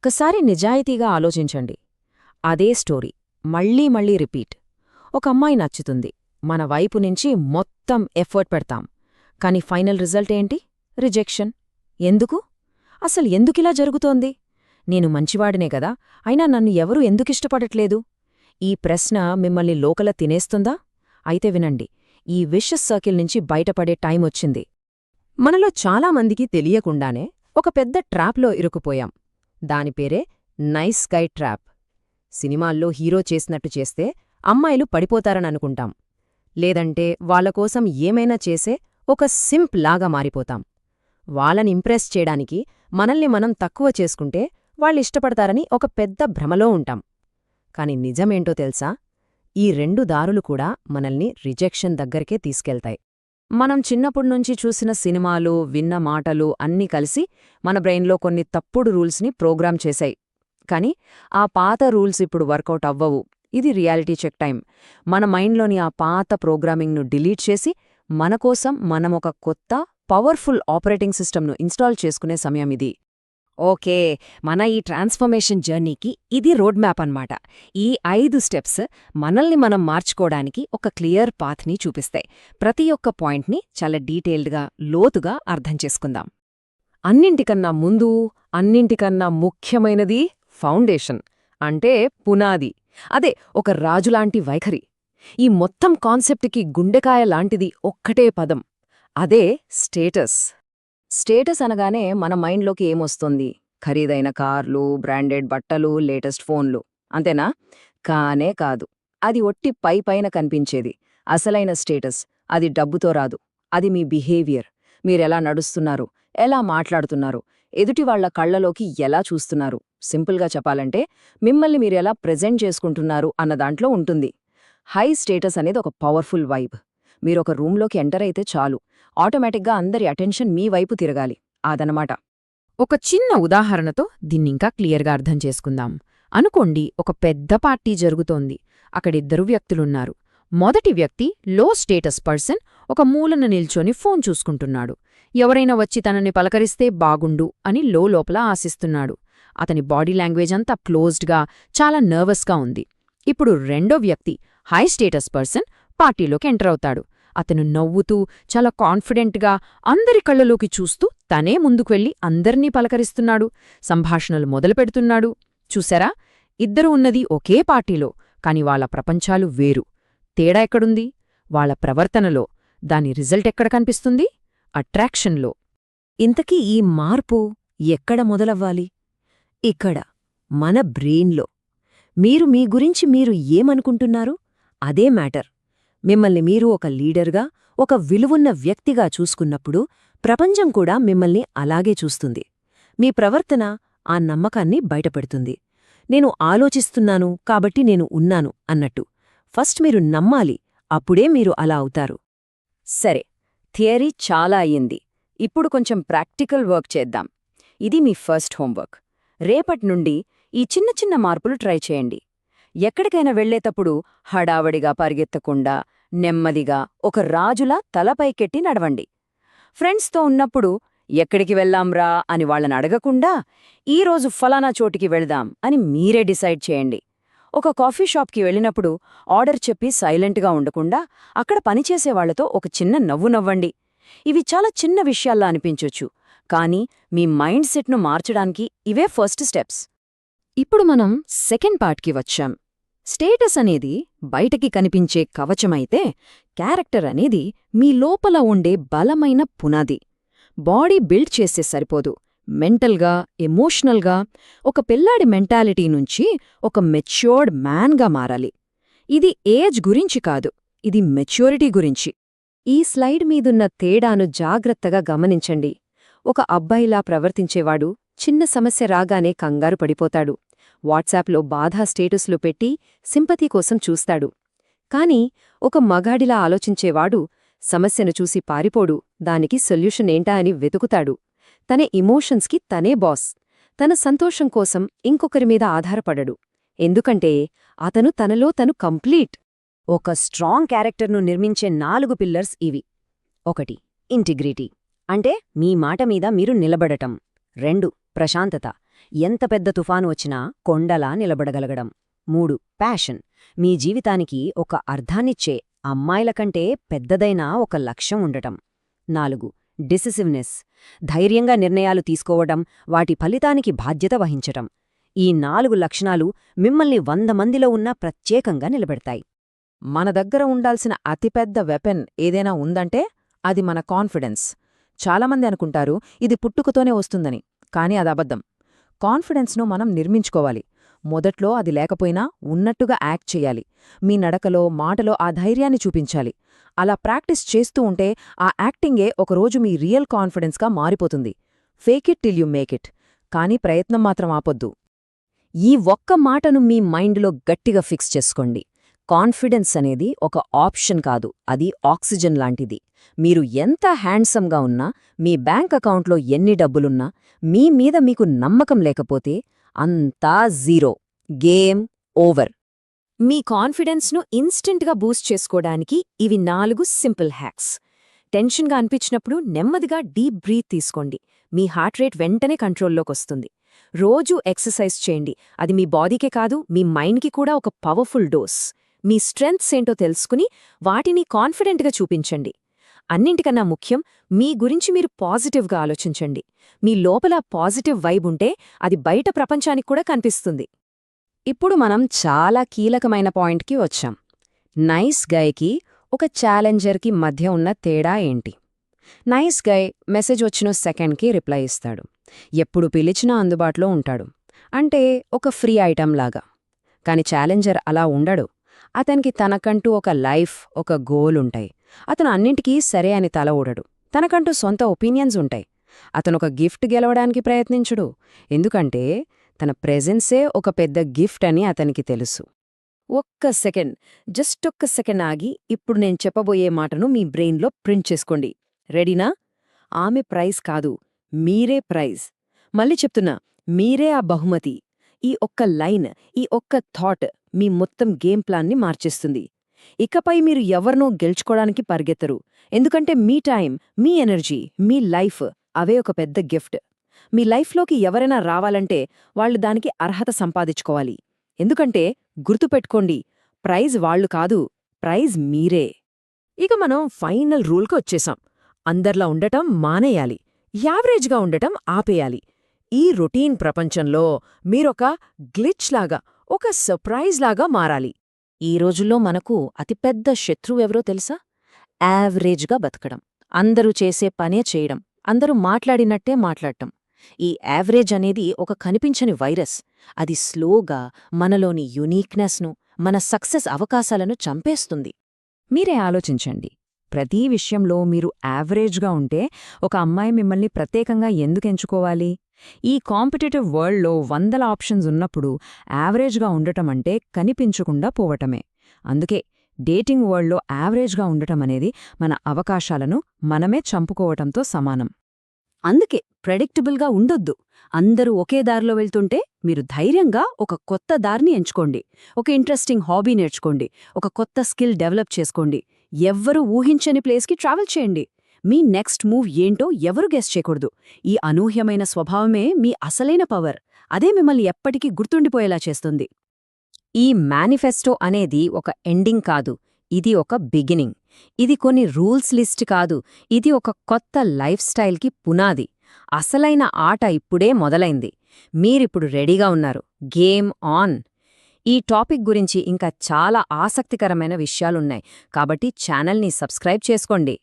ఒక్కసారి నిజాయితీగా ఆలోచించండి. అదే స్టోరీ మళ్ళీ మళ్ళీ రిపీట్. ఒక అమ్మాయి నచ్చుతుంది, మన వైపు నుంచి మొత్తం ఎఫర్ట్ పెడతాం, కాని ఫైనల్ రిజల్ట్ ఏంటి? రిజెక్షన్. ఎందుకు? అసలు ఎందుకిలా జరుగుతోంది? నేను మంచివాడినే గదా, అయినా నన్ను ఎవరూ ఎందుకిష్టపడట్లేదు? ఈ ప్రశ్న మిమ్మల్ని లోకల తినేస్తుందా? అయితే వినండి, ఈ విషస్ సర్కిల్ నుంచి బయటపడే టైమొచ్చింది. మనలో చాలామందికి తెలియకుండానే ఒక పెద్ద ట్రాప్లో ఇరుకుపోయాం. దానిపేరే నైస్ గై ట్రాప్. సినిమాల్లో హీరో చేసినట్టు చేస్తే అమ్మాయిలు పడిపోతారననుకుంటాం. లేదంటే వాళ్లకోసం ఏమైనా చేసే ఒక సింప్ లాగా మారిపోతాం. వాళ్ళని ఇంప్రెస్ చేయడానికి మనల్ని మనం తక్కువ చేసుకుంటే వాళ్ళిష్టపడతారని ఒక పెద్ద భ్రమలో ఉంటాం. కాని నిజమేంటో తెలుసా? ఈ రెండు దారులు కూడా మనల్ని రిజెక్షన్ దగ్గరికే తీసుకెళ్తాయి. మనం చిన్నప్పుడ్నుంచి చూసిన సినిమాలు, విన్న మాటలు అన్నీ కలిసి మన బ్రెయిన్లో కొన్ని తప్పుడు రూల్స్ని ప్రోగ్రామ్ చేశాయి. కాని ఆ పాత రూల్స్ ఇప్పుడు వర్కౌట్ అవ్వవు. ఇది రియాలిటీ చెక్ టైం. మన మైండ్లోని ఆ పాత ప్రోగ్రామింగ్ను డిలీట్ చేసి మనకోసం మనమొక కొత్త పవర్ఫుల్ ఆపరేటింగ్ సిస్టమ్ను ఇన్స్టాల్ చేసుకునే సమయం ఇది. ఓకే, మన ఈ ట్రాన్స్ఫర్మేషన్ జర్నీకి ఇది రోడ్ మ్యాప్ అన్నమాట. ఈ 5 స్టెప్స్ మనల్ని మనం మార్చుకోవడానికి ఒక క్లియర్ పాత్ని చూపిస్తాయి. ప్రతి ఒక్క పాయింట్ని చాలా డీటెయిల్డ్గా, లోతుగా అర్థం చేసుకుందాం. అన్నింటికన్నా ముందు, అన్నింటికన్నా ముఖ్యమైనది ఫౌండేషన్, అంటే పునాది. అదే ఒక రాజులాంటి వైఖరి. ఈ మొత్తం కాన్సెప్ట్కి గుండెకాయ లాంటిది ఒక్కటే పదం, అదే స్టేటస్. స్టేటస్ అనగానే మన మైండ్లోకి ఏమొస్తుంది? ఖరీదైన కార్లు, బ్రాండెడ్ బట్టలు, లేటెస్ట్ ఫోన్లు, అంతేనా? కానే కాదు. అది ఒట్టి పైపైన కనిపించేది. అసలైన స్టేటస్ అది డబ్బుతో రాదు. అది మీ బిహేవియర్. మీరెలా నడుస్తున్నారు, ఎలా మాట్లాడుతున్నారు, ఎదుటివాళ్ల కళ్లలోకి ఎలా చూస్తున్నారు. సింపుల్గా చెప్పాలంటే మిమ్మల్ని మీరెలా ప్రెజెంట్ చేసుకుంటున్నారు అన్నదాంట్లో ఉంటుంది. హై స్టేటస్ అనేది ఒక పవర్ఫుల్ వైబ్. మీరొక రూంలోకి ఎంటర్ అయితే చాలు, ఆటోమేటిక్గా అందరి అటెన్షన్ మీ వైపు తిరగాలి. అదనమాట. ఒక చిన్న ఉదాహరణతో దీన్నింకా క్లియర్గా అర్థం చేసుకుందాం. అనుకోండి, ఒక పెద్ద పార్టీ జరుగుతోంది. అక్కడిద్దరు వ్యక్తులున్నారు. మొదటి వ్యక్తి లో స్టేటస్ పర్సన్ ఒక మూలన నిల్చొని ఫోన్ చూసుకుంటున్నాడు. ఎవరైనా వచ్చి తనని పలకరిస్తే బాగుండు అని లోపల ఆశిస్తున్నాడు. అతని బాడీ లాంగ్వేజ్ అంతా క్లోజ్డ్గా, చాలా నర్వస్గా ఉంది. ఇప్పుడు రెండో వ్యక్తి హై స్టేటస్ పర్సన్ పార్టీలోకి ఎంటర్ అవుతాడు. అతను నవ్వుతూ, చాలా కాన్ఫిడెంట్గా అందరి కళ్ళలోకి చూస్తూ తనే ముందుకు వెళ్లి అందర్నీ పలకరిస్తున్నాడు. సంభాషణలు మొదలుపెడుతున్నాడు. చూశారా? ఇద్దరు ఉన్నది ఒకే పార్టీలో, కాని వాళ్ళ ప్రపంచాలు వేరు. తేడా ఎక్కడుంది? వాళ్ళ ప్రవర్తనలో. దాని రిజల్ట్ ఎక్కడ కనిపిస్తుంది? అట్రాక్షన్లో. ఇంతకీ ఈ మార్పు ఎక్కడ మొదలవ్వాలి? ఇక్కడ, మన బ్రెయిన్లో. మీరు మీ గురించి మీరు ఏమనుకుంటున్నారు? అదే మ్యాటర్. మిమ్మల్ని మీరు ఒక లీడర్గా, ఒక విలువున్న వ్యక్తిగా చూసుకున్నప్పుడు ప్రపంచం కూడా మిమ్మల్ని అలాగే చూస్తుంది. మీ ప్రవర్తన ఆ నమ్మకాన్ని బయటపెడుతుంది. నేను ఆలోచిస్తున్నాను కాబట్టి నేను ఉన్నాను అన్నట్టు. ఫస్ట్ మీరు నమ్మాలి, అప్పుడే మీరు అలా అవుతారు. సరే, థియరీ చాలా అయ్యింది. ఇప్పుడు కొంచెం ప్రాక్టికల్ వర్క్ చేద్దాం. ఇది మీ ఫస్ట్ హోంవర్క్. రేపట్నుండి ఈ చిన్న చిన్న మార్పులు ట్రై చేయండి. ఎక్కడికైనా వెళ్లేటప్పుడు హడావడిగా పరిగెత్తకుండా, నెమ్మదిగా, ఒక రాజులా తలపైకెట్టి నడవండి. ఫ్రెండ్స్తో ఉన్నప్పుడు ఎక్కడికి వెళ్లాంరా అని వాళ్ళని అడగకుండా, ఈరోజు ఫలానా చోటికి వెళ్దాం అని మీరే డిసైడ్ చేయండి. ఒక కాఫీ షాప్కి వెళ్ళినప్పుడు ఆర్డర్ చెప్పి సైలెంట్గా ఉండకుండా అక్కడ పనిచేసేవాళ్లతో ఒక చిన్న నవ్వు నవ్వండి. ఇవి చాలా చిన్న విషయాల్లా అనిపించొచ్చు, కానీ మీ మైండ్ సెట్ను మార్చడానికి ఇవే ఫస్ట్ స్టెప్స్. ఇప్పుడు మనం సెకండ్ పార్ట్కి వచ్చాం. స్టేటస్ అనేది బయటకి కనిపించే కవచమైతే, క్యారెక్టర్ అనేది మీ లోపల ఉండే బలమైన పునాది. బాడీ బిల్డ్ చేస్తే సరిపోదు. మెంటల్గా, ఎమోషనల్గా ఒక పిల్లాడి మెంటాలిటీ నుంచి ఒక మెచ్యూర్డ్ మ్యాన్గా మారాలి. ఇది ఏజ్ గురించి కాదు, ఇది మెచ్యూరిటీ గురించి. ఈ స్లైడ్ మీదున్న తేడాను జాగ్రత్తగా గమనించండి. ఒక అబ్బాయిలా ప్రవర్తించేవాడు చిన్న సమస్య రాగానే కంగారు పడిపోతాడు. వాట్సాప్లో బాధా స్టేటస్లు పెట్టి సింపతి కోసం చూస్తాడు. కాని ఒక మగాడిలా ఆలోచించేవాడు సమస్యను చూసి పారిపోడు, దానికి సొల్యూషన్ ఏంటా అని వెతుకుతాడు. తన ఇమోషన్స్కి తనే బాస్. తన సంతోషం కోసం ఇంకొకరి మీద ఆధారపడడు. ఎందుకంటే అతను తనలో తను కంప్లీట్. ఒక స్ట్రాంగ్ క్యారెక్టర్ను నిర్మించే 4 పిల్లర్స్ ఇవి. 1. ఇంటిగ్రిటీ, అంటే మీ మాట మీద మీరు నిలబడటం. 2. ప్రశాంతత, ఎంత పెద్ద తుఫాను వచ్చినా కొండలా నిలబడగలగడం. 3. ప్యాషన్. మీ జీవితానికి ఒక అర్థాన్నిచ్చే, అమ్మాయిల కంటే పెద్దదైన ఒక లక్ష్యం ఉండటం. 4. డిసిసివ్నెస్. ధైర్యంగా నిర్ణయాలు తీసుకోవడం, వాటి ఫలితానికి బాధ్యత వహించటం. ఈ 4 లక్షణాలు మిమ్మల్ని 100 మందిలో ఉన్నా ప్రత్యేకంగా నిలబెడతాయి. మన దగ్గర ఉండాల్సిన అతిపెద్ద వెపన్ ఏదైనా ఉందంటే అది మన కాన్ఫిడెన్స్. చాలామంది అనుకుంటారు ఇది పుట్టుకతోనే వస్తుందని, కానీ అది అబద్ధం. కాన్ఫిడెన్స్ను మనం నిర్మించుకోవాలి. మొదట్లో అది లేకపోయినా ఉన్నట్టుగా యాక్ట్ చెయ్యాలి. మీ నడకలో, మాటలో ఆ ధైర్యాన్ని చూపించాలి. అలా ప్రాక్టీస్ చేస్తూ ఉంటే ఆ యాక్టింగే ఒకరోజు మీ రియల్ కాన్ఫిడెన్స్గా మారిపోతుంది. Fake it till you make it. కానీ ప్రయత్నం మాత్రం ఆపొద్దు. ఈ ఒక్క మాటను మీ మైండ్లో గట్టిగా ఫిక్స్ చేసుకోండి. కాన్ఫిడెన్స్ అనేది ఒక ఆప్షన్ కాదు, అది ఆక్సిజన్ లాంటిది. మీరు ఎంత హ్యాండ్సమ్గా ఉన్నా, మీ బ్యాంక్ అకౌంట్లో ఎన్ని డబ్బులున్నా, మీ మీద మీకు నమ్మకం లేకపోతే అంతా జీరో. Game over. మీ కాన్ఫిడెన్స్ను ఇన్స్టెంట్గా బూస్ట్ చేసుకోవడానికి ఇవి 4 సింపుల్ హ్యాక్స్. టెన్షన్గా అనిపించినప్పుడు నెమ్మదిగా డీప్ బ్రీత్ తీసుకోండి. మీ హార్ట్ రేట్ వెంటనే కంట్రోల్లోకొస్తుంది. రోజూ ఎక్సర్సైజ్ చేయండి. అది మీ బాడీకే కాదు, మీ మైండ్కి కూడా ఒక పవర్ఫుల్ డోస్. మీ స్ట్రెంగ్త్స్ ఏంటో తెలుసుకుని వాటిని కాన్ఫిడెంట్గా చూపించండి. అన్నింటికన్నా ముఖ్యం, మీ గురించి మీరు పాజిటివ్గా ఆలోచించండి. మీ లోపల పాజిటివ్ వైబ్ ఉంటే అది బయట ప్రపంచానికి కూడా కనిపిస్తుంది. ఇప్పుడు మనం చాలా కీలకమైన పాయింట్కి వచ్చాం. నైస్ గైకి ఒక ఛాలెంజర్కి మధ్య ఉన్న తేడా ఏంటి? నైస్ గై మెసేజ్ వచ్చిన సెకండ్కి రిప్లై ఇస్తాడు. ఎప్పుడు పిలిచినా అందుబాటులో ఉంటాడు. అంటే ఒక ఫ్రీ ఐటమ్ లాగా. కాని ఛాలెంజర్ అలా ఉండడు. అతనికి తనకంటూ ఒక లైఫ్, ఒక గోల్ ఉంటాయి. అతను అన్నింటికీ సరే అని తల ఊడడు. తనకంటూ సొంత ఒపీనియన్స్ ఉంటాయి. అతనొక గిఫ్ట్ గెలవడానికి ప్రయత్నించుడు. ఎందుకంటే తన ప్రెజెన్సే ఒక పెద్ద గిఫ్ట్ అని అతనికి తెలుసు. ఒక్క సెకండ్, జస్ట్ ఒక్క సెకండ్ ఆగి ఇప్పుడు నేను చెప్పబోయే మాటను మీ బ్రెయిన్లో ప్రింట్ చేసుకోండి. రెడీనా? ఆమె ప్రైజ్ కాదు, మీరే ప్రైజ్. మళ్ళీ చెప్తున్నా, మీరే ఆ బహుమతి. ఈ ఒక్క లైన్, ఈ ఒక్క థాట్ మీ మొత్తం గేమ్ ప్లాన్ని మార్చేస్తుంది. ఇకపై మీరు ఎవరినో గెలుచుకోవడానికి పరిగెత్తరు. ఎందుకంటే మీ టైం, మీ ఎనర్జీ, మీ లైఫ్ అవే ఒక పెద్ద గిఫ్ట్. మీ లైఫ్లోకి ఎవరైనా రావాలంటే వాళ్ళు దానికి అర్హత సంపాదించుకోవాలి. ఎందుకంటే గుర్తుపెట్టుకోండి, ప్రైజ్ వాళ్ళు కాదు, ప్రైజ్ మీరే. ఇక మనం ఫైనల్ రూల్కి వచ్చేసాం. అందర్లా ఉండటం మానేయాలి. యావరేజ్గా ఉండటం ఆపేయాలి. ఈ రొటీన్ ప్రపంచంలో మీరొక గ్లిచ్ లాగా, ఒక సర్ప్రైజ్ లాగా మారాలి. ఈ రోజుల్లో మనకు అతిపెద్ద శత్రువెవరో తెలుసా? యావరేజ్గా బతకడం. అందరూ చేసే పనే చేయడం, అందరూ మాట్లాడినట్టే మాట్లాడటం. ఈ యావరేజ్ అనేది ఒక కనిపించని వైరస్. అది స్లోగా మనలోని యునీక్నెస్ను, మన సక్సెస్ అవకాశాలను చంపేస్తుంది. మీరే ఆలోచించండి, ప్రతి విషయంలో మీరు యావరేజ్గా ఉంటే ఒక అమ్మాయి మిమ్మల్ని ప్రత్యేకంగా ఎందుకెంచుకోవాలి? ఈ కాంపిటేటివ్ వరల్డ్లో 100 ఆప్షన్స్ ఉన్నప్పుడు యావరేజ్గా ఉండటమంటే కనిపించకుండా పోవటమే. అందుకే డేటింగ్ వరల్డ్లో యావరేజ్గా ఉండటమనేది మన అవకాశాలను మనమే చంపుకోవటంతో సమానం. అందుకే ప్రెడిక్టబుల్గా ఉండొద్దు. అందరూ ఒకే దారిలో వెళ్తుంటే మీరు ధైర్యంగా ఒక కొత్త దారిని ఎంచుకోండి. ఒక ఇంట్రెస్టింగ్ హాబీ నేర్చుకోండి. ఒక కొత్త స్కిల్ డెవలప్ చేసుకోండి. ఎవ్వరూ ఊహించని ప్లేస్కి ట్రావెల్ చేయండి. మీ నెక్స్ట్ మూవ్ ఏంటో ఎవరు గెస్ చేయకూడదు. ఈ అనూహ్యమైన స్వభావమే మీ అసలైన పవర్. అదే మిమ్మల్ని ఎప్పటికీ గుర్తుండిపోయేలా చేస్తుంది. ఈ మేనిఫెస్టో అనేది ఒక ఎండింగ్ కాదు, ఇది ఒక బిగినింగ్. ఇది కొన్ని రూల్స్ లిస్ట్ కాదు, ఇది ఒక కొత్త లైఫ్ స్టైల్కి పునాది. అసలైన ఆట ఇప్పుడే మొదలైంది. మీరిప్పుడు రెడీగా ఉన్నారు. Game on! ఈ టాపిక్ గురించి ఇంకా చాలా ఆసక్తికరమైన విషయాలున్నాయి, కాబట్టి ఛానల్ని సబ్స్క్రైబ్ చేసుకోండి.